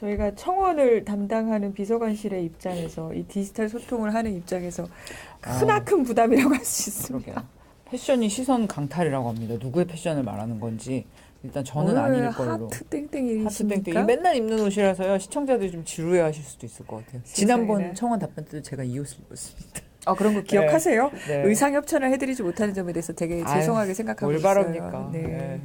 저희가 청원을 담당하는 비서관실의 입장에서 이 디지털 소통을 하는 입장에서 크나큰 부담이라고 할 수 있습니다. 그러게요. 패션이 시선 강탈이라고 합니다. 누구의 패션을 말하는 건지 일단 저는 아닐 걸로. 하트 땡땡이십니까? 하트 땡땡이 맨날 입는 옷이라서요. 시청자들이 좀 지루해하실 수도 있을 것 같아요. 지난번 청원 답변 때도 제가 이 옷을 입었습니다. 그런 거 기억하세요? 네. 의상 협찬을 해드리지 못하는 점에 대해서 되게 죄송하게 생각하고 뭘 있어요. 바랍니까? 네.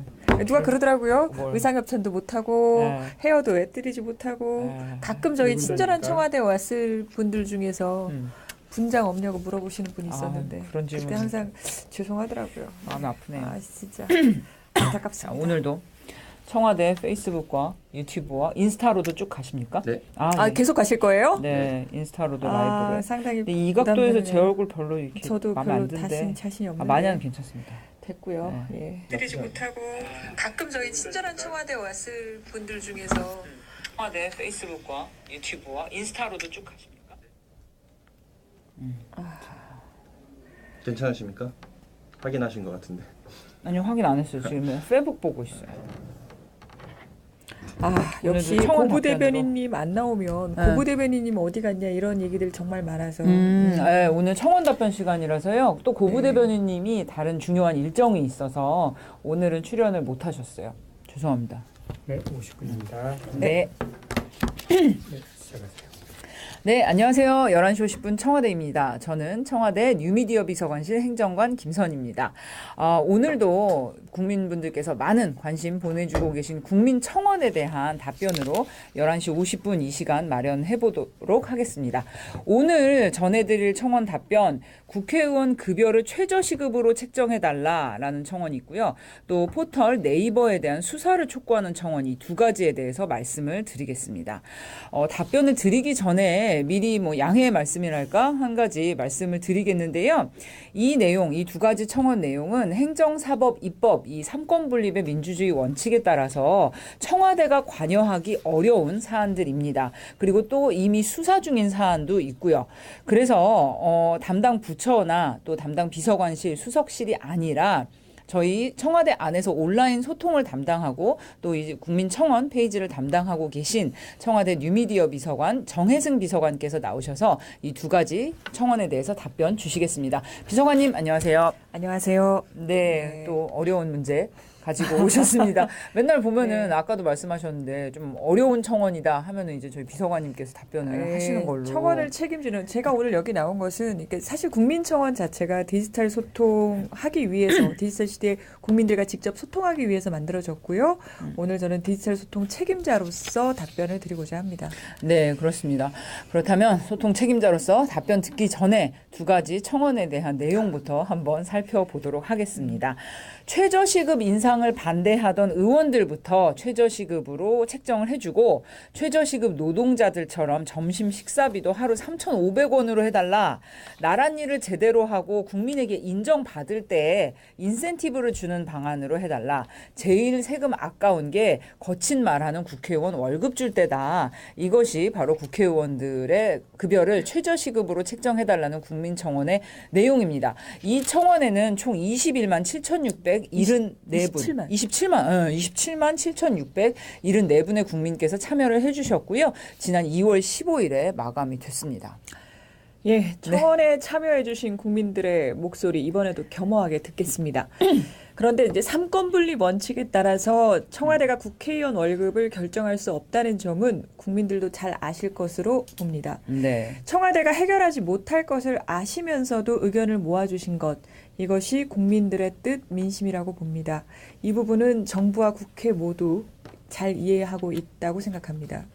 누가 그러더라고요. 의상 협찬도 못하고 헤어도 해드리지 못하고 가끔 저희 친절한 청와대 왔을 분들 중에서 분장 없냐고 물어보시는 분이 있었는데 그런 질문 그때 항상 죄송하더라고요. 마음이 아프네요. 진짜 안타깝습니다. 오늘도 청와대 페이스북과 유튜브와 인스타로도 쭉 가십니까? 네. 네. 계속 가실 거예요? 네, 인스타로도 라이브를. 상당히 근데 이 각도에서 제 얼굴 별로 이렇게 저도 마음에 별로 안 드는데. 자신이 없는데. 많이 하면 괜찮습니다. 됐고요. 네. 드리지 못하고 가끔 저희 친절한 청와대 왔을 분들 중에서 청와대 페이스북과 유튜브와 인스타로도 쭉 가십니까? 괜찮으십니까? 확인하신 것 같은데. 아니요, 확인 안 했어요. 지금 페북 보고 있어요. 역시 청원 고부 답변으로. 대변인님 안 나오면 고부 대변인님 어디 갔냐 이런 얘기들 정말 많아서 네, 오늘 청원 답변 시간이라서요. 또 고부 대변인님이 다른 중요한 일정이 있어서 오늘은 출연을 못 하셨어요. 죄송합니다. 네, 50분입니다. 네. 네, 시작하세요. 네, 안녕하세요. 11시 50분 청와대입니다. 저는 청와대 뉴미디어 비서관실 행정관 김선입니다. 오늘도 국민분들께서 많은 관심 보내주고 계신 국민청원에 대한 답변으로 11시 50분 이 시간 마련해 보도록 하겠습니다. 오늘 전해드릴 청원 답변, 국회의원 급여를 최저시급으로 책정해달라라는 청원이 있고요. 또 포털 네이버에 대한 수사를 촉구하는 청원 이 두 가지에 대해서 말씀을 드리겠습니다. 답변을 드리기 전에 미리 양해의 말씀이랄까 한 가지 말씀을 드리겠는데요. 이 내용, 이 두 가지 청원 내용은 행정사법 입법 이 삼권 분립의 민주주의 원칙에 따라서 청와대가 관여하기 어려운 사안들입니다. 그리고 또 이미 수사 중인 사안도 있고요. 그래서 담당 부처나 또 담당 비서관실, 수석실이 아니라 저희 청와대 안에서 온라인 소통을 담당하고 또 이제 국민청원 페이지를 담당하고 계신 청와대 뉴미디어 비서관 정혜승 비서관께서 나오셔서 이 두 가지 청원에 대해서 답변 주시겠습니다. 비서관님 안녕하세요. 안녕하세요. 네, 또 어려운 문제 가지고 오셨습니다. 맨날 보면은 아까도 말씀하셨는데 좀 어려운 청원이다 하면은 이제 저희 비서관님께서 답변을 하시는 걸로. 청원을 책임지는 제가 오늘 여기 나온 것은 사실 국민청원 자체가 디지털 소통하기 위해서 디지털 시대에 국민들과 직접 소통하기 위해서 만들어졌고요. 오늘 저는 디지털 소통 책임자로서 답변을 드리고자 합니다. 네, 그렇습니다. 그렇다면 소통 책임자로서 답변 듣기 전에 두 가지 청원에 대한 내용부터 한번 살펴보도록 하겠습니다. 최저시급 인상을 반대하던 의원들부터 최저시급으로 책정을 해주고 최저시급 노동자들처럼 점심 식사비도 하루 3,500원으로 해달라. 나란 일을 제대로 하고 국민에게 인정받을 때 인센티브를 주는 방안으로 해달라. 제일 세금 아까운 게 거친 말하는 국회의원 월급 줄 때다. 이것이 바로 국회의원들의 급여를 최저시급으로 책정해달라는 국민청원의 내용입니다. 이 청원에는 총 21만 7,674분, 27만 7,674분의 국민께서 참여를 해주셨고요. 지난 2월 15일에 마감이 됐습니다. 청원에 참여해주신 국민들의 목소리 이번에도 겸허하게 듣겠습니다. 그런데 이제 삼권 분립 원칙에 따라서 청와대가 국회의원 월급을 결정할 수 없다는 점은 국민들도 잘 아실 것으로 봅니다. 네. 청와대가 해결하지 못할 것을 아시면서도 의견을 모아주신 것, 이것이 국민들의 뜻, 민심이라고 봅니다. 이 부분은 정부와 국회 모두 잘 이해하고 있다고 생각합니다.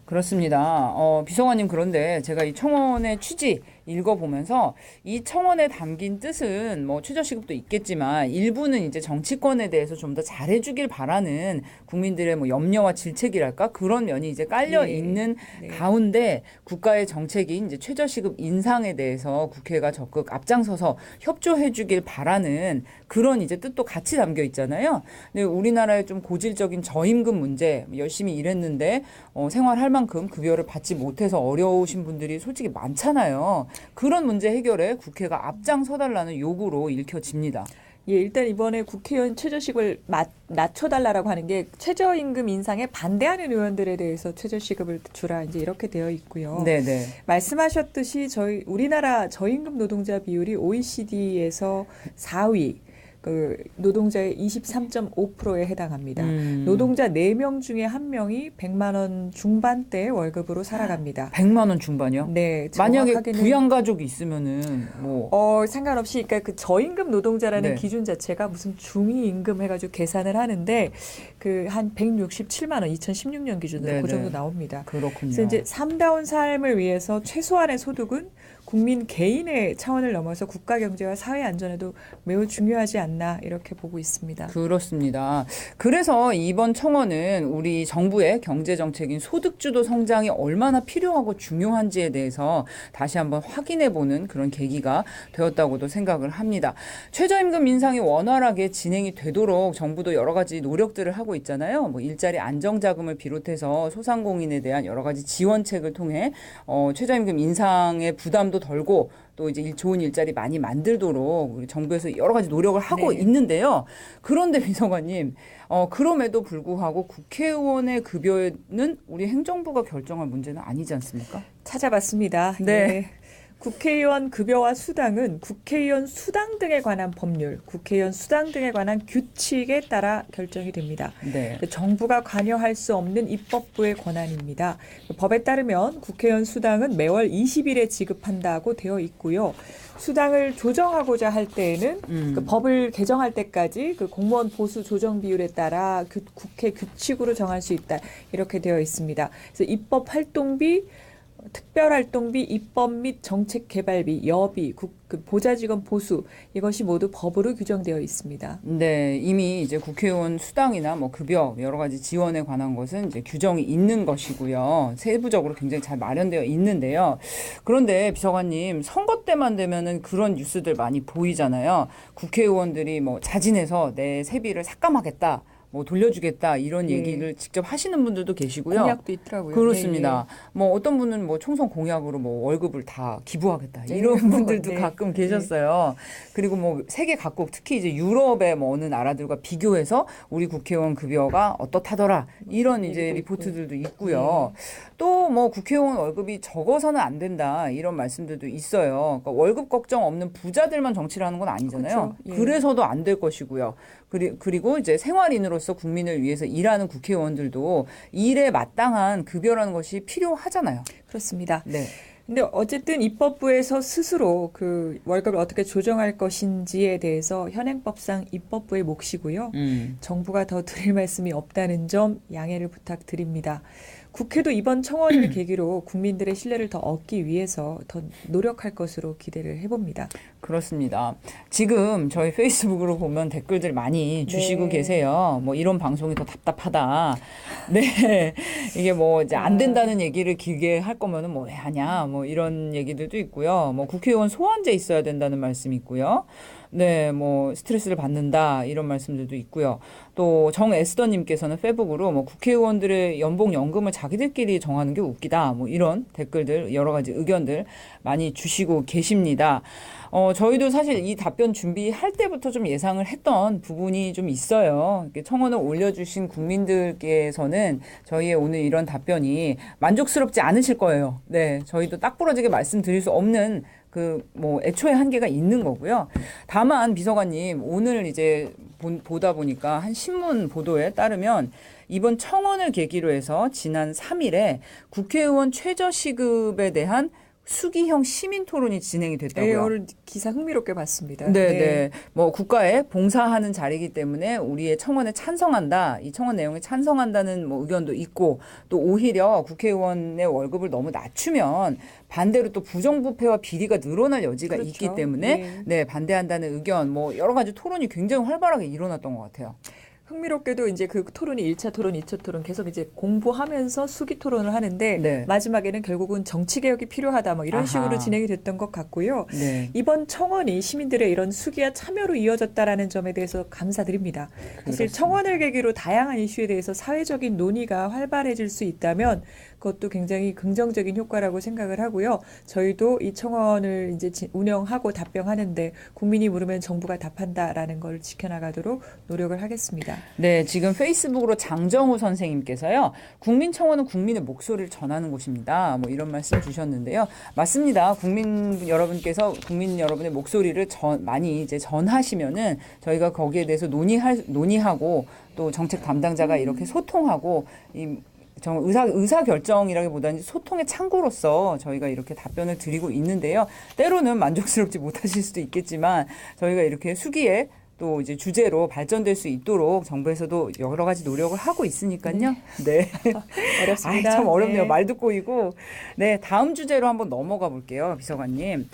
그렇습니다. 비서관님 그런데 제가 이 청원의 취지 읽어보면서 이 청원에 담긴 뜻은 최저시급도 있겠지만 일부는 이제 정치권에 대해서 좀 더 잘해주길 바라는 국민들의 염려와 질책이랄까 그런 면이 이제 깔려 있는 가운데 국가의 정책인 이제 최저시급 인상에 대해서 국회가 적극 앞장서서 협조해주길 바라는 그런 이제 뜻도 같이 담겨 있잖아요. 근데 우리나라의 좀 고질적인 저임금 문제 열심히 일했는데 생활할 만큼 급여를 받지 못해서 어려우신 분들이 솔직히 많잖아요. 그런 문제 해결에 국회가 앞장서달라는 요구로 읽혀집니다. 예, 일단 이번에 국회의원 최저시급을 낮춰달라고 하는 게 최저임금 인상에 반대하는 의원들에 대해서 최저시급을 주라 이제 이렇게 되어 있고요. 네네. 말씀하셨듯이 우리나라 저임금 노동자 비율이 OECD에서 4위. 그 노동자의 23.5%에 해당합니다. 노동자 4명 중에 1명이 100만 원 중반대 월급으로 살아갑니다. 100만 원 중반이요? 네. 만약에 정확하게는 부양가족이 있으면은 뭐 상관없이 그러니까 그 저임금 노동자라는 네. 기준 자체가 무슨 중위임금 해가지고 계산을 하는데 그 한 167만 원 2016년 기준으로 네네. 그 정도 나옵니다. 그렇군요. 그래서 이제 삶다운 삶을 위해서 최소한의 소득은 국민 개인의 차원을 넘어서 국가 경제와 사회 안전에도 매우 중요하지 않나 이렇게 보고 있습니다. 그렇습니다. 그래서 이번 청원은 우리 정부의 경제 정책인 소득주도 성장이 얼마나 필요하고 중요한지에 대해서 다시 한번 확인해보는 그런 계기가 되었다고도 생각을 합니다. 최저임금 인상이 원활하게 진행이 되도록 정부도 여러 가지 노력들을 하고 있잖아요. 뭐 일자리 안정자금을 비롯해서 소상공인에 대한 여러 가지 지원책을 통해 최저임금 인상의 부담도 덜고 또 이제 좋은 일자리 많이 만들도록 우리 정부에서 여러 가지 노력을 하고 네. 있는데요. 그런데 비서관님, 그럼에도 불구하고 국회의원의 급여는 우리 행정부가 결정할 문제는 아니지 않습니까? 찾아봤습니다. 네. 예. 국회의원 급여와 수당은 국회의원 수당 등에 관한 법률, 국회의원 수당 등에 관한 규칙에 따라 결정이 됩니다. 네. 정부가 관여할 수 없는 입법부의 권한입니다. 법에 따르면 국회의원 수당은 매월 20일에 지급한다고 되어 있고요. 수당을 조정하고자 할 때에는 그 법을 개정할 때까지 그 공무원 보수 조정 비율에 따라 국회 규칙으로 정할 수 있다. 이렇게 되어 있습니다. 그래서 입법 활동비, 특별활동비, 입법 및 정책개발비, 여비, 그 보좌직원 보수 이것이 모두 법으로 규정되어 있습니다. 네, 이미 이제 국회의원 수당이나 뭐 급여 여러 가지 지원에 관한 것은 이제 규정이 있는 것이고요. 세부적으로 굉장히 잘 마련되어 있는데요. 그런데 비서관님, 선거 때만 되면은 그런 뉴스들 많이 보이잖아요. 국회의원들이 뭐 자진해서 내 세비를 삭감하겠다. 뭐 돌려주겠다 이런 예. 얘기를 직접 하시는 분들도 계시고요. 공약도 있더라고요. 그렇습니다. 예, 뭐 어떤 분은 뭐 총선 공약으로 뭐 월급을 다 기부하겠다 네. 이런 분들도 네. 가끔 계셨어요. 그리고 뭐 세계 각국 특히 이제 유럽의 뭐 어느 나라들과 비교해서 우리 국회의원 급여가 어떻다더라 이런 이제 얘기도 리포트들도 있고요. 또 뭐 국회의원 월급이 적어서는 안 된다 이런 말씀들도 있어요. 그러니까 월급 걱정 없는 부자들만 정치를 하는 건 아니잖아요. 그렇죠. 예. 그래서도 안 될 것이고요. 그리고 이제 생활인으로서 국민을 위해서 일하는 국회의원들도 일에 마땅한 급여라는 것이 필요하잖아요. 그렇습니다. 네. 근데 어쨌든 입법부에서 스스로 그 월급을 어떻게 조정할 것인지에 대해서 현행법상 입법부의 몫이고요. 정부가 더 드릴 말씀이 없다는 점 양해를 부탁드립니다. 국회도 이번 청원을 계기로 국민들의 신뢰를 더 얻기 위해서 더 노력할 것으로 기대를 해봅니다. 그렇습니다. 지금 저희 페이스북으로 보면 댓글들 많이 주시고 네. 계세요. 뭐 이런 방송이 더 답답하다. 네. 이게 뭐 이제 안 된다는 얘기를 길게 할 거면은 뭐 왜 하냐. 뭐 이런 얘기들도 있고요. 뭐 국회의원 소환제 있어야 된다는 말씀이 있고요. 네, 뭐 스트레스를 받는다 이런 말씀들도 있고요. 또 정에스더님께서는 페북으로 뭐 국회의원들의 연봉 연금을 자기들끼리 정하는 게 웃기다. 뭐 이런 댓글들 여러 가지 의견들 많이 주시고 계십니다. 저희도 사실 이 답변 준비할 때부터 좀 예상을 했던 부분이 좀 있어요. 이렇게 청원을 올려주신 국민들께서는 저희의 오늘 이런 답변이 만족스럽지 않으실 거예요. 네, 저희도 딱 부러지게 말씀드릴 수 없는 뭐 애초에 한계가 있는 거고요. 다만 비서관님 오늘 이제 보다 보니까 한 신문 보도에 따르면 이번 청원을 계기로 해서 지난 3일에 국회의원 최저시급에 대한 수기형 시민 토론이 진행이 됐다고요. 네, 오늘 기사 흥미롭게 봤습니다. 네. 뭐 국가에 봉사하는 자리이기 때문에 우리의 청원에 찬성한다. 이 청원 내용에 찬성한다는 뭐 의견도 있고 또 오히려 국회의원의 월급을 너무 낮추면 반대로 또 부정부패와 비리가 늘어날 여지가 그렇죠. 있기 때문에 네, 반대한다는 의견 뭐 여러 가지 토론이 굉장히 활발하게 일어났던 것 같아요. 흥미롭게도 이제 그 토론이 1차 토론, 2차 토론 계속 이제 공부하면서 수기 토론을 하는데 네. 마지막에는 결국은 정치 개혁이 필요하다 뭐 이런 아하. 식으로 진행이 됐던 것 같고요. 네. 이번 청원이 시민들의 이런 수기와 참여로 이어졌다라는 점에 대해서 감사드립니다. 사실 그렇습니다. 청원을 계기로 다양한 이슈에 대해서 사회적인 논의가 활발해질 수 있다면 그것도 굉장히 긍정적인 효과라고 생각을 하고요. 저희도 이 청원을 이제 운영하고 답변하는데 국민이 물으면 정부가 답한다라는 걸 지켜나가도록 노력을 하겠습니다. 네, 지금 페이스북으로 장정우 선생님께서요. 국민청원은 국민의 목소리를 전하는 곳입니다. 뭐 이런 말씀 주셨는데요. 맞습니다. 국민 여러분께서 국민 여러분의 목소리를 많이 이제 전하시면은 저희가 거기에 대해서 논의하고 또 정책 담당자가 이렇게 소통하고 의사 결정이라기보다는 소통의 창구로서 저희가 이렇게 답변을 드리고 있는데요. 때로는 만족스럽지 못하실 수도 있겠지만 저희가 이렇게 수기에 또 이제 주제로 발전될 수 있도록 정부에서도 여러 가지 노력을 하고 있으니까요. 네. 어렵습니다. 참 어렵네요. 네. 말도 꼬이고. 네, 다음 주제로 한번 넘어가 볼게요, 비서관님.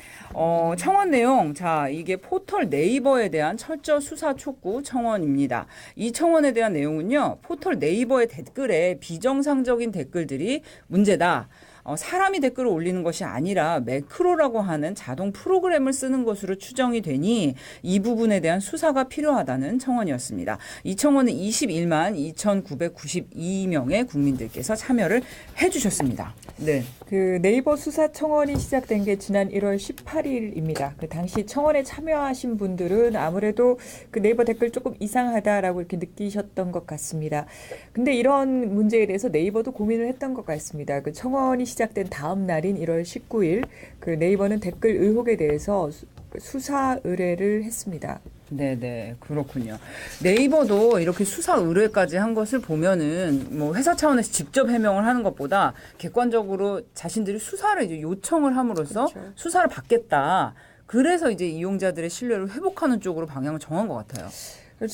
청원 내용, 자, 이게 포털 네이버에 대한 철저 수사 촉구 청원입니다. 이 청원에 대한 내용은요, 포털 네이버의 댓글에 비정상적인 댓글들이 문제다. 사람이 댓글을 올리는 것이 아니라 매크로라고 하는 자동 프로그램을 쓰는 것으로 추정이 되니 이 부분에 대한 수사가 필요하다는 청원이었습니다. 이 청원은 21만 2,992명의 국민들께서 참여를 해주셨습니다. 네. 그 네이버 수사 청원이 시작된 게 지난 1월 18일입니다. 그 당시 청원에 참여하신 분들은 아무래도 그 네이버 댓글 조금 이상하다라고 이렇게 느끼셨던 것 같습니다. 근데 이런 문제에 대해서 네이버도 고민을 했던 것 같습니다. 그 청원이 시작된 다음 날인 1월 19일 그 네이버는 댓글 의혹에 대해서 수사 의뢰를 했습니다. 네네, 그렇군요. 네이버도 이렇게 수사 의뢰까지 한 것을 보면은 뭐 회사 차원에서 직접 해명을 하는 것보다 객관적으로 자신들이 수사를 이제 요청을 함으로써 그렇죠. 수사를 받겠다. 그래서 이제 이용자들의 신뢰를 회복하는 쪽으로 방향을 정한 것 같아요.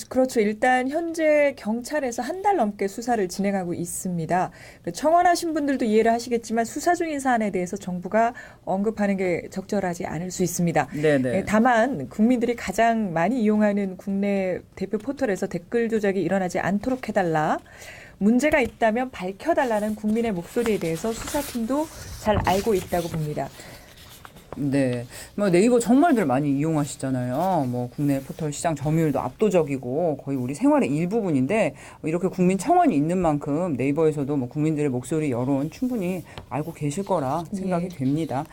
그렇죠. 일단 현재 경찰에서 한 달 넘게 수사를 진행하고 있습니다. 청원하신 분들도 이해를 하시겠지만 수사 중인 사안에 대해서 정부가 언급하는 게 적절하지 않을 수 있습니다. 네네. 다만 국민들이 가장 많이 이용하는 국내 대표 포털에서 댓글 조작이 일어나지 않도록 해달라. 문제가 있다면 밝혀달라는 국민의 목소리에 대해서 수사팀도 잘 알고 있다고 봅니다. 네. 뭐 네이버 정말들 많이 이용하시잖아요. 뭐 국내 포털 시장 점유율도 압도적이고 거의 우리 생활의 일부분인데 이렇게 국민 청원이 있는 만큼 네이버에서도 뭐 국민들의 목소리 여론 충분히 알고 계실 거라 생각이 됩니다.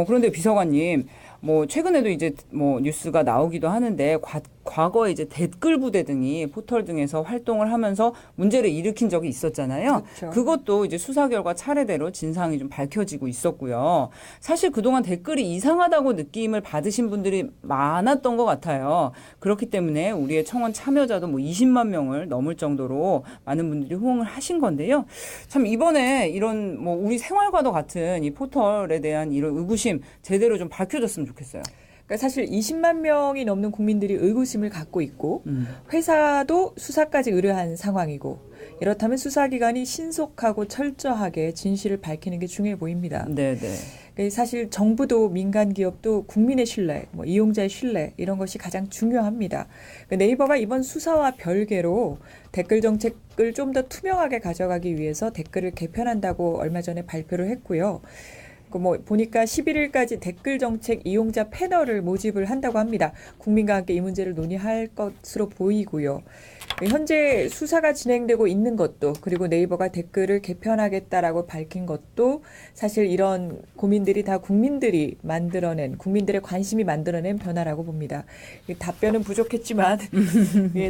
그런데 비서관님, 뭐 최근에도 이제 뭐 뉴스가 나오기도 하는데 과거에 이제 댓글 부대 등이 포털 등에서 활동을 하면서 문제를 일으킨 적이 있었잖아요. 그렇죠. 그것도 이제 수사 결과 차례대로 진상이 좀 밝혀지고 있었고요. 사실 그동안 댓글이 이상하다고 느낌을 받으신 분들이 많았던 것 같아요. 그렇기 때문에 우리의 청원 참여자도 뭐 20만 명을 넘을 정도로 많은 분들이 호응을 하신 건데요. 참 이번에 이런 뭐 우리 생활과도 같은 이 포털에 대한 이런 의구심 제대로 좀 밝혀졌으면 좋겠어요. 그러니까 사실 20만 명이 넘는 국민들이 의구심을 갖고 있고 회사도 수사까지 의뢰한 상황이고 이렇다면 수사기관이 신속하고 철저하게 진실을 밝히는 게 중요해 보입니다. 네네. 사실 정부도 민간 기업도 국민의 신뢰, 뭐 이용자의 신뢰 이런 것이 가장 중요합니다. 네이버가 이번 수사와 별개로 댓글 정책을 좀 더 투명하게 가져가기 위해서 댓글을 개편한다고 얼마 전에 발표를 했고요. 뭐 보니까 11일까지 댓글 정책 이용자 패널을 모집을 한다고 합니다. 국민과 함께 이 문제를 논의할 것으로 보이고요. 현재 수사가 진행되고 있는 것도 그리고 네이버가 댓글을 개편하겠다라고 밝힌 것도 사실 이런 고민들이 다 국민들이 만들어낸 국민들의 관심이 만들어낸 변화라고 봅니다. 답변은 부족했지만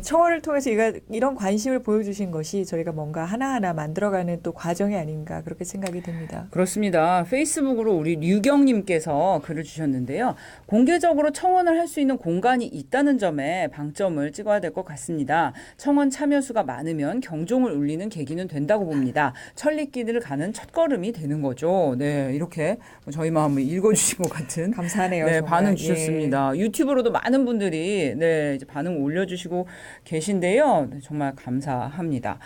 청원을 통해서 이런 관심을 보여주신 것이 저희가 뭔가 하나하나 만들어가는 또 과정이 아닌가 그렇게 생각이 됩니다. 그렇습니다. 페이스북으로 우리 류경님께서 글을 주셨는데요. 공개적으로 청원을 할 수 있는 공간이 있다는 점에 방점을 찍어야 될 것 같습니다. 청원 참여 수가 많으면 경종을 울리는 계기는 된다고 봅니다. 천리길을 가는 첫걸음이 되는 거죠. 네, 이렇게 저희 마음을 읽어주신 것 같은 감사하네요. 네, 정말. 반응 주셨습니다. 유튜브로도 많은 분들이 네, 이제 반응 올려주시고 계신데요. 네, 정말 감사합니다.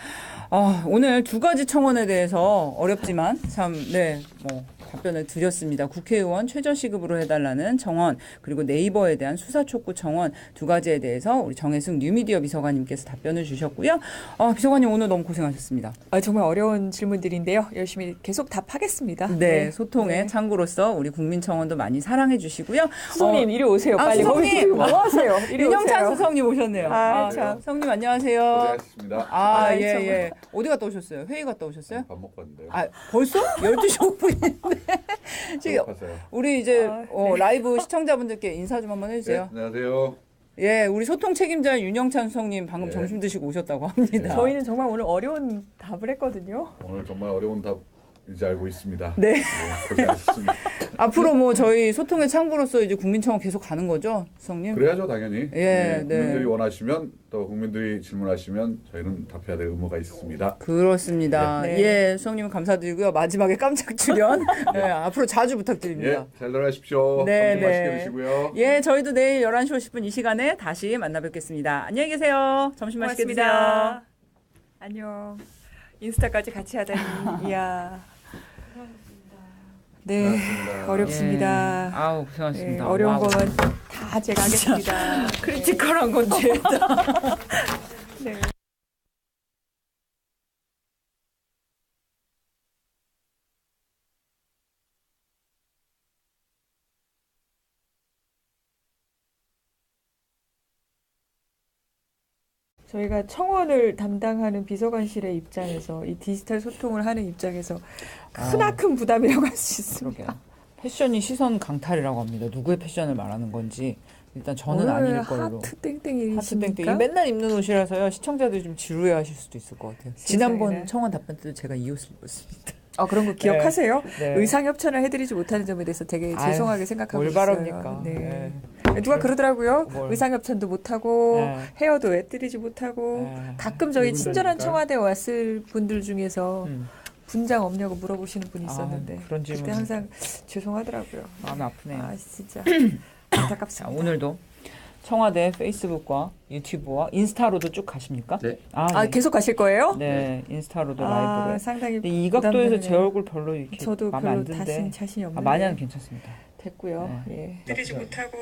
오늘 두 가지 청원에 대해서 어렵지만 참 네, 뭐 답변을 드렸습니다. 국회의원 최저시급으로 해달라는 청원, 그리고 네이버에 대한 수사 촉구 청원 두 가지에 대해서 우리 정혜승 뉴미디어 비서관님께서 답변을 주셨고요. 비서관님 오늘 너무 고생하셨습니다. 정말 어려운 질문들인데요. 열심히 계속 답하겠습니다. 네, 소통의 창구로서 우리 국민청원도 많이 사랑해 주시고요. 수석님 이리 오세요. 빨리. 수석님! 뭐 하세요? 이리 윤영찬 오세요. 수석님 오셨네요. 참. 수석님 안녕하세요. 고생하셨습니다. 예, 참. 예. 어디 갔다 오셨어요? 회의 갔다 오셨어요? 밥 먹고 왔는데요. 벌써? 12시 5분인데. 지금 배고파서요. 우리 이제 라이브 시청자분들께 인사 좀 한번 해주세요. 네, 안녕하세요. 예, 우리 소통 책임자 윤영찬 수석님 방금 네. 점심 드시고 오셨다고 합니다. 저희는 정말 오늘 어려운 답을 했거든요. 오늘 정말 어려운 답 이제 알고 있습니다. 네. 고생하셨습니다. 앞으로 뭐 저희 소통의 창구로서 이제 국민청원 계속 가는 거죠, 수석님? 그래야죠, 당연히. 예, 네. 국민들이 원하시면 또 국민들이 질문하시면 저희는 답해야 될 의무가 있습니다. 그렇습니다. 네. 예, 수석님은 감사드리고요. 마지막에 깜짝 출연. 네, 앞으로 자주 부탁드립니다. 예, 잘 들어가십시오. 네, 점심 맛있게 네. 드시고요. 예, 저희도 내일 11시 50분 이 시간에 다시 만나 뵙겠습니다. 안녕히 계세요. 점심 맛있게 드세요. 고맙습니다. 안녕. 인스타까지 같이 하다니. 이야. 네, 고맙습니다. 어렵습니다. 예. 아우, 고생하셨습니다. 네, 어려운 와우. 거는 다 제가 하겠습니다. 크리티컬한 건 죄다. 네. 저희가 청원을 담당하는 비서관실의 입장에서 이 디지털 소통을 하는 입장에서 크나큰 부담이라고 할 수 있습니다. 패션이 시선 강탈이라고 합니다. 누구의 패션을 말하는 건지 일단 저는 오늘 아닐 걸로. 하트 땡땡이십니까? 하트 땡땡이 맨날 입는 옷이라서요. 시청자들이 좀 지루해하실 수도 있을 것 같아요. 지난번 청원 답변 때도 제가 이 옷을 입었습니다. 그런 거 기억하세요? 네. 의상 협찬을 해드리지 못하는 점에 대해서 되게 아유, 죄송하게 생각하고 뭘 있어요. 바랍니까? 네. 누가 그러더라고요. 뭘. 의상 협찬도 못하고 네. 헤어도 해드리지 못하고 네. 가끔 저희 친절한 누군가니까. 청와대 왔을 분들 중에서 음. 분장 없냐고 물어보시는 분이 있었는데 그런 그때 질문 항상 죄송하더라고요. 마음이 아프네요. 진짜 자, 안타깝습니다. 오늘도 청와대 페이스북과 유튜브와 인스타로도 쭉 가십니까? 네. 네. 계속 가실 거예요? 네, 인스타로도 라이브를. 상당히 근데 이 각도에서 부담되네요. 제 얼굴 별로 이렇게 저도 마음에 별로 안 든데. 자신이 없는데 많이 하면 괜찮습니다. 됐고요. 예. 드리지 못하고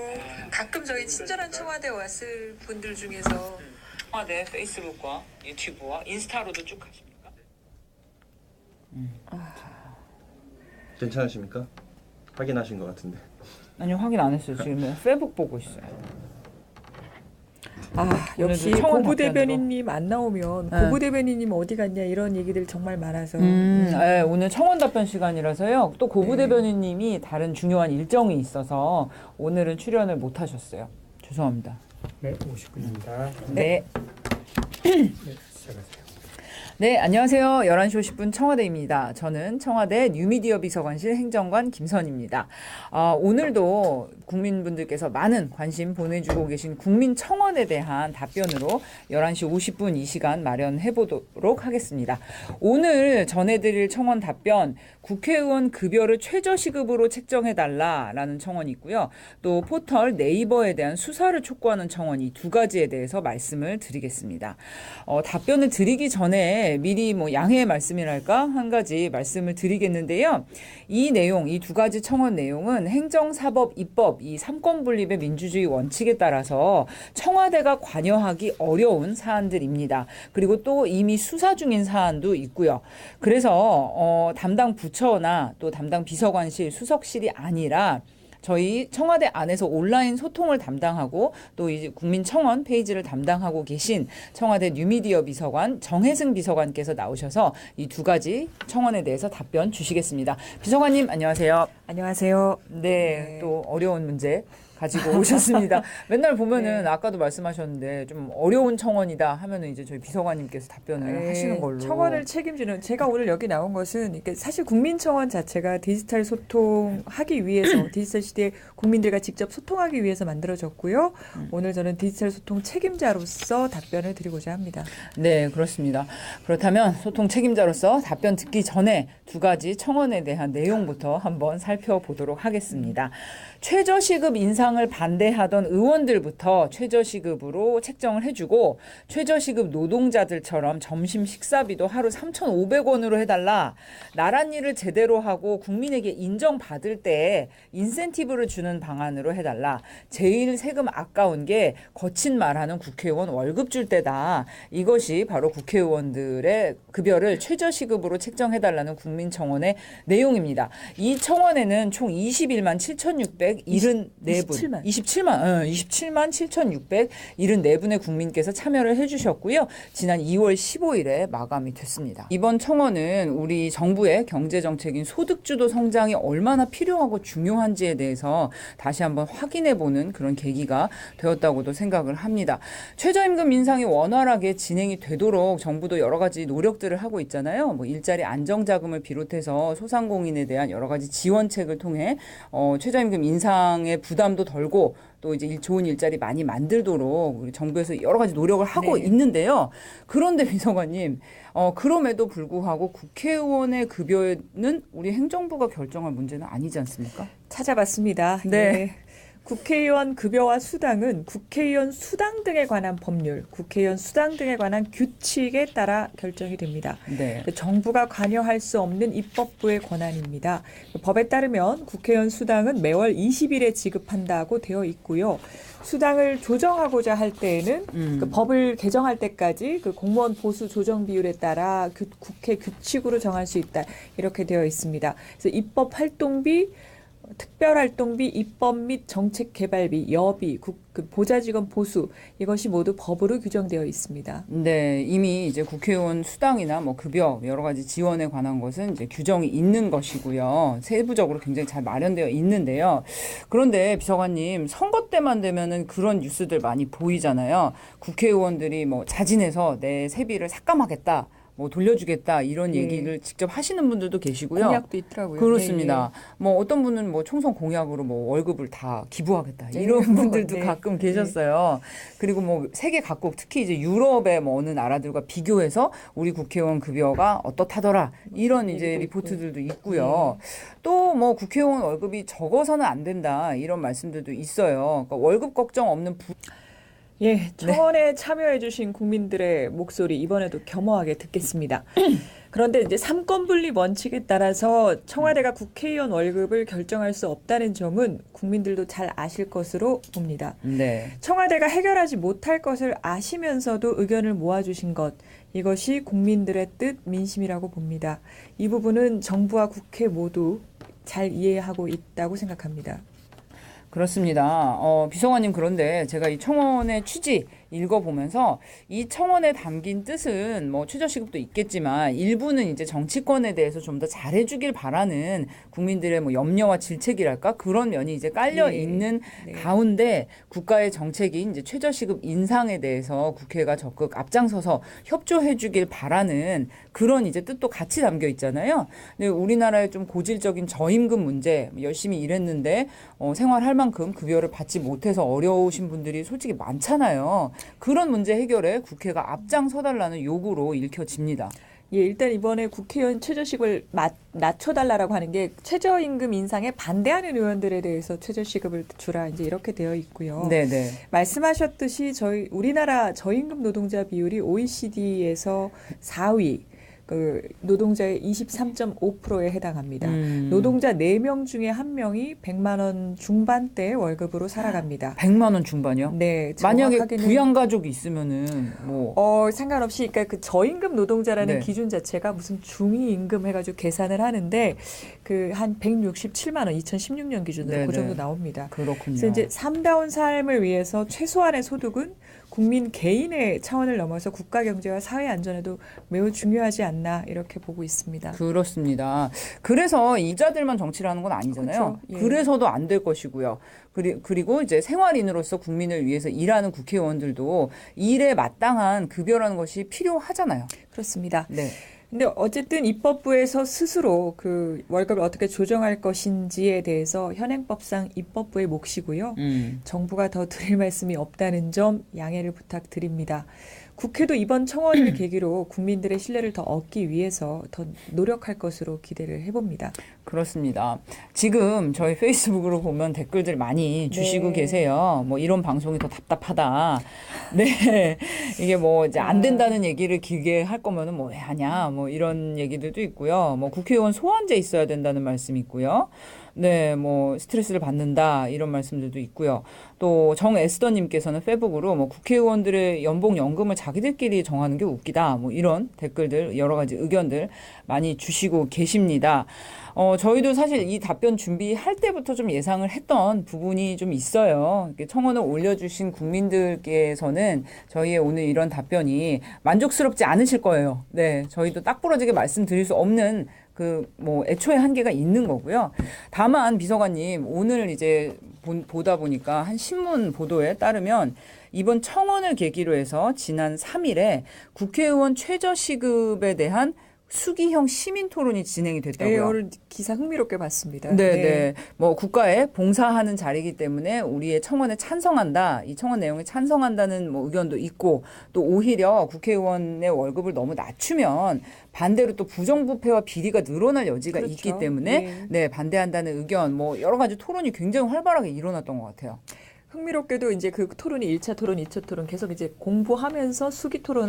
가끔 저희 친절한 청와대 왔을 분들 중에서 청와대 페이스북과 유튜브와 인스타로도 쭉 가십니까? 괜찮으십니까? 확인하신 것 같은데. 아니요, 확인 안 했어요. 지금 페북 보고 있어요. 역시 오늘도 청원 고부 답변으로. 대변인님 안 나오면 네. 고부 대변인님 어디 갔냐 이런 얘기들 정말 많아서 네, 오늘 청원 답변 시간이라서요. 또 고부 네. 대변인님이 다른 중요한 일정이 있어서 오늘은 출연을 못 하셨어요. 죄송합니다. 네, 59입니다. 네. 네, 시작하세요. 네, 안녕하세요. 11시 50분 청와대입니다. 저는 청와대 뉴미디어 비서관실 행정관 김선입니다. 오늘도 국민분들께서 많은 관심 보내주고 계신 국민청원에 대한 답변으로 11시 50분 이 시간 마련해 보도록 하겠습니다. 오늘 전해드릴 청원 답변, 국회의원 급여를 최저시급으로 책정해달라라는 청원이 있고요. 또 포털 네이버에 대한 수사를 촉구하는 청원 이 두 가지에 대해서 말씀을 드리겠습니다. 답변을 드리기 전에 미리 뭐 양해의 말씀이랄까 한 가지 말씀을 드리겠는데요. 이 내용, 이 두 가지 청원 내용은 행정사법 입법 이 삼권 분립의 민주주의 원칙에 따라서 청와대가 관여하기 어려운 사안들입니다. 그리고 또 이미 수사 중인 사안도 있고요. 그래서 담당 부처나 또 담당 비서관실, 수석실이 아니라 저희 청와대 안에서 온라인 소통을 담당하고 또 이제 국민청원 페이지를 담당하고 계신 청와대 뉴미디어 비서관 정혜승 비서관께서 나오셔서 이 두 가지 청원에 대해서 답변 주시겠습니다. 비서관님 안녕하세요. 안녕하세요. 네, 또 어려운 문제 가지고 오셨습니다. 맨날 보면은 네. 아까도 말씀하셨는데 좀 어려운 청원이다 하면은 이제 저희 비서관님께서 답변을 하시는 걸로. 청원을 책임지는 제가 오늘 여기 나온 것은 이게 사실 국민청원 자체가 디지털 소통하기 위해서 디지털 시대에 국민들과 직접 소통하기 위해서 만들어졌고요. 오늘 저는 디지털 소통 책임자로서 답변을 드리고자 합니다. 네, 그렇습니다. 그렇다면 소통 책임자로서 답변 듣기 전에 두 가지 청원에 대한 내용부터 한번 살펴보도록 하겠습니다. 최저시급 인상 인상을 반대하던 의원들부터 최저시급으로 책정을 해주고 최저시급 노동자들처럼 점심 식사비도 하루 3,500원으로 해달라. 나란 일을 제대로 하고 국민에게 인정받을 때 인센티브를 주는 방안으로 해달라. 제일 세금 아까운 게 거친 말하는 국회의원 월급 줄 때다. 이것이 바로 국회의원들의 급여를 최저시급으로 책정해달라는 국민청원의 내용입니다. 이 청원에는 총 21만 7,674분, 27만 7,674분의 국민께서 참여를 해주셨고요. 지난 2월 15일에 마감이 됐습니다. 이번 청원은 우리 정부의 경제정책인 소득주도 성장이 얼마나 필요하고 중요한지에 대해서 다시 한번 확인해보는 그런 계기가 되었다고도 생각을 합니다. 최저임금 인상이 원활하게 진행이 되도록 정부도 여러 가지 노력들을 하고 있잖아요. 뭐 일자리 안정자금을 비롯해서 소상공인에 대한 여러 가지 지원책을 통해 최저임금 인상의 부담도 덜고 또 이제 좋은 일자리 많이 만들도록 우리 정부에서 여러 가지 노력을 하고 있는데요. 그런데 비서관님, 그럼에도 불구하고 국회의원의 급여는 우리 행정부가 결정할 문제는 아니지 않습니까? 찾아봤습니다. 네. 예. 국회의원 급여와 수당은 국회의원 수당 등에 관한 법률, 국회의원 수당 등에 관한 규칙에 따라 결정이 됩니다. 네. 정부가 관여할 수 없는 입법부의 권한입니다. 법에 따르면 국회의원 수당은 매월 20일에 지급한다고 되어 있고요. 수당을 조정하고자 할 때에는 그 법을 개정할 때까지 그 공무원 보수 조정 비율에 따라 국회 규칙으로 정할 수 있다. 이렇게 되어 있습니다. 그래서 입법 활동비, 특별활동비, 입법 및 정책개발비, 여비, 그 보좌직원 보수 이것이 모두 법으로 규정되어 있습니다. 네, 이미 이제 국회의원 수당이나 뭐 급여 여러 가지 지원에 관한 것은 이제 규정이 있는 것이고요. 세부적으로 굉장히 잘 마련되어 있는데요. 그런데 비서관님, 선거 때만 되면은 그런 뉴스들 많이 보이잖아요. 국회의원들이 뭐 자진해서 내 세비를 삭감하겠다. 뭐 돌려주겠다 이런 얘기를 직접 하시는 분들도 계시고요. 공약도 있더라고요. 그렇습니다. 뭐 어떤 분은 뭐 총선 공약으로 뭐 월급을 다 기부하겠다 이런 분들도 가끔 계셨어요. 그리고 뭐 세계 각국 특히 이제 유럽의 뭐 어느 나라들과 비교해서 우리 국회의원 급여가 어떻다더라 이런 이제 리포트들도 있고요. 또 뭐 국회의원 월급이 적어서는 안 된다 이런 말씀들도 있어요. 그러니까 월급 걱정 없는 예, 청원에 참여해주신 국민들의 목소리 이번에도 겸허하게 듣겠습니다. 그런데 이제 삼권분립 원칙에 따라서 청와대가 국회의원 월급을 결정할 수 없다는 점은 국민들도 잘 아실 것으로 봅니다. 네. 청와대가 해결하지 못할 것을 아시면서도 의견을 모아주신 것, 이것이 국민들의 뜻, 민심이라고 봅니다. 이 부분은 정부와 국회 모두 잘 이해하고 있다고 생각합니다. 그렇습니다. 비서관님, 그런데 제가 이 청원의 취지 읽어보면서 이 청원에 담긴 뜻은 뭐 최저시급도 있겠지만 일부는 이제 정치권에 대해서 좀 더 잘해주길 바라는 국민들의 뭐 염려와 질책이랄까 그런 면이 이제 깔려 있는 가운데 국가의 정책인 이제 최저시급 인상에 대해서 국회가 적극 앞장서서 협조해주길 바라는 그런 이제 뜻도 같이 담겨 있잖아요. 근데 우리나라의 좀 고질적인 저임금 문제, 열심히 일했는데 생활할 만큼 급여를 받지 못해서 어려우신 분들이 솔직히 많잖아요. 그런 문제 해결에 국회가 앞장서달라는 요구로 읽혀집니다. 예, 일단 이번에 국회의원 최저시급을 낮춰달라고 하는 게 최저임금 인상에 반대하는 의원들에 대해서 최저시급을 주라 이제 이렇게 되어 있고요. 네네. 말씀하셨듯이 우리나라 저임금 노동자 비율이 OECD에서 4위. 그 노동자의 23.5%에 해당합니다. 노동자 4명 중에 1명이 100만 원 중반대 월급으로 살아갑니다. 100만 원 중반이요? 네. 만약에 부양가족이 있으면은 뭐 상관없이 그러니까 그 저임금 노동자라는 네. 기준 자체가 무슨 중위임금 해가지고 계산을 하는데 그 한 167만 원 2016년 기준으로 네네. 그 정도 나옵니다. 그렇군요. 그래서 이제 삶다운 삶을 위해서 최소한의 소득은 국민 개인의 차원을 넘어서 국가 경제와 사회 안전에도 매우 중요하지 않나 이렇게 보고 있습니다. 그렇습니다. 그래서 이자들만 정치를 하는 건 아니잖아요. 그렇죠. 예. 그래서도 안 될 것이고요. 그리고 이제 생활인으로서 국민을 위해서 일하는 국회의원들도 일에 마땅한 급여라는 것이 필요하잖아요. 그렇습니다. 네. 근데 어쨌든 입법부에서 스스로 그 월급을 어떻게 조정할 것인지에 대해서 현행법상 입법부의 몫이고요. 정부가 더 드릴 말씀이 없다는 점 양해를 부탁드립니다. 국회도 이번 청원을 계기로 국민들의 신뢰를 더 얻기 위해서 더 노력할 것으로 기대를 해봅니다. 그렇습니다. 지금 저희 페이스북으로 보면 댓글들 많이 주시고 네. 계세요. 뭐 이런 방송이 더 답답하다. 네. 이게 뭐 이제 안 된다는 얘기를 길게 할 거면은 뭐 왜 하냐. 뭐 이런 얘기들도 있고요. 뭐 국회의원 소환제 있어야 된다는 말씀이 있고요. 네, 뭐 스트레스를 받는다 이런 말씀들도 있고요. 또 정에스더님께서는 페북으로 뭐 국회의원들의 연봉 연금을 자기들끼리 정하는 게 웃기다. 뭐 이런 댓글들 여러 가지 의견들 많이 주시고 계십니다. 저희도 사실 이 답변 준비할 때부터 좀 예상을 했던 부분이 좀 있어요. 이렇게 청원을 올려주신 국민들께서는 저희의 오늘 이런 답변이 만족스럽지 않으실 거예요. 네, 저희도 딱 부러지게 말씀드릴 수 없는 뭐 애초에 한계가 있는 거고요. 다만 비서관님 오늘 이제 보다 보니까 한 신문 보도에 따르면 이번 청원을 계기로 해서 지난 3일에 국회의원 최저 시급에 대한 수기형 시민 토론이 진행이 됐다고요. 네, 오늘 기사 흥미롭게 봤습니다. 네. 뭐 국가에 봉사하는 자리이기 때문에 우리의 청원에 찬성한다. 이 청원 내용에 찬성한다는 뭐 의견도 있고 또 오히려 국회의원의 월급을 너무 낮추면 반대로 또 부정부패와 비리가 늘어날 여지가 그렇죠. 있기 때문에 네. 네, 반대한다는 의견 뭐 여러 가지 토론이 굉장히 활발하게 일어났던 것 같아요. 흥미롭게도 이제 그 토론이 1차 토론, 2차 토론 계속 이제 공부하면서 수기 토론